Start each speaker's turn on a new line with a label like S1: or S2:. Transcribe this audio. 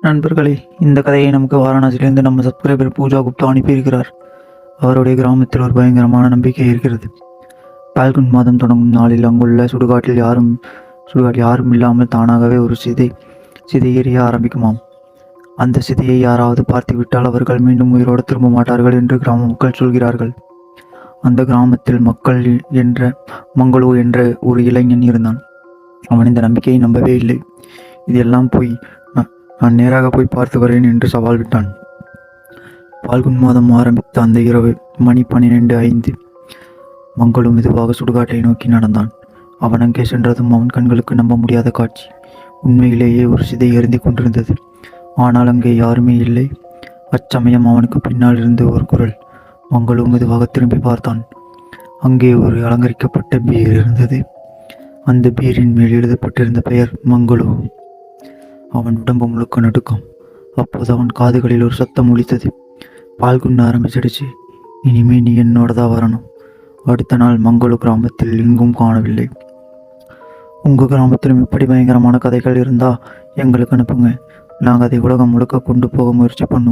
S1: நண்பர்களே, இந்த கதையை நமக்கு வாரணாசியிலிருந்து நம்ம சப்ஸ்கிரைபர் பூஜா குப்தா அனுப்பியிருக்கிறார். அவருடைய கிராமத்தில் ஒரு பயங்கரமான நம்பிக்கை இருக்கிறது. பால்குன் மாதம் தொடங்கும் நாளில் அங்குள்ள சுடுகாட்டில் யாரும் இல்லாமல் தானாகவே ஒரு சிதை எரிய ஆரம்பிக்குமாம். அந்த சிதையை யாராவது பார்த்துவிட்டால் அவர்கள் மீண்டும் உயிரோடு திரும்ப மாட்டார்கள் என்று கிராம மக்கள் சொல்கிறார்கள். அந்த கிராமத்தில் மங்களு என்ற ஒரு இளைஞன் இருந்தான். அவன் இந்த நம்பிக்கையை நம்பவே இல்லை. இதெல்லாம் போய் நான் நேராக போய் பார்த்து வரேன் என்று சவால் விட்டான். பால்குன் மாதம் ஆரம்பித்த அந்த இரவு மணி 12:05. மங்களு மெதுவாக சுடுகாட்டை நோக்கி நடந்தான். அவன் அங்கே சென்றதும் அவன் கண்களுக்கு நம்ப முடியாத காட்சி. உண்மையிலேயே ஒரு சிதை எரிந்து கொண்டிருந்தது. ஆனால் அங்கே யாருமே இல்லை. அச்சமயம் அவனுக்கு பின்னால் இருந்து ஒரு குரல். மங்களு மெதுவாக திரும்பி பார்த்தான். அங்கே ஒரு அலங்கரிக்கப்பட்ட பீர் இருந்தது. அந்த பீரின் மேல் எழுதப்பட்டிருந்த பெயர் மங்களு. அவன் உடம்பு முழுக்க நடுக்கம். அப்போது அவன் காதுகளில் ஒரு சத்தம் ஒலித்தது. பால்குண்ண ஆரம்பிச்சிடுச்சு. இனிமே நீ என்னோட தான் வரணும். அடுத்த நாள் மங்களு கிராமத்தில் எங்கும் காணவில்லை. உங்கள் கிராமத்திலும் இப்படி பயங்கரமான கதைகள் இருந்தால் எங்களுக்கு அனுப்புங்க. நாங்கள் அதை உலகம் முழுக்க கொண்டு போக முயற்சி பண்ணுவோம்.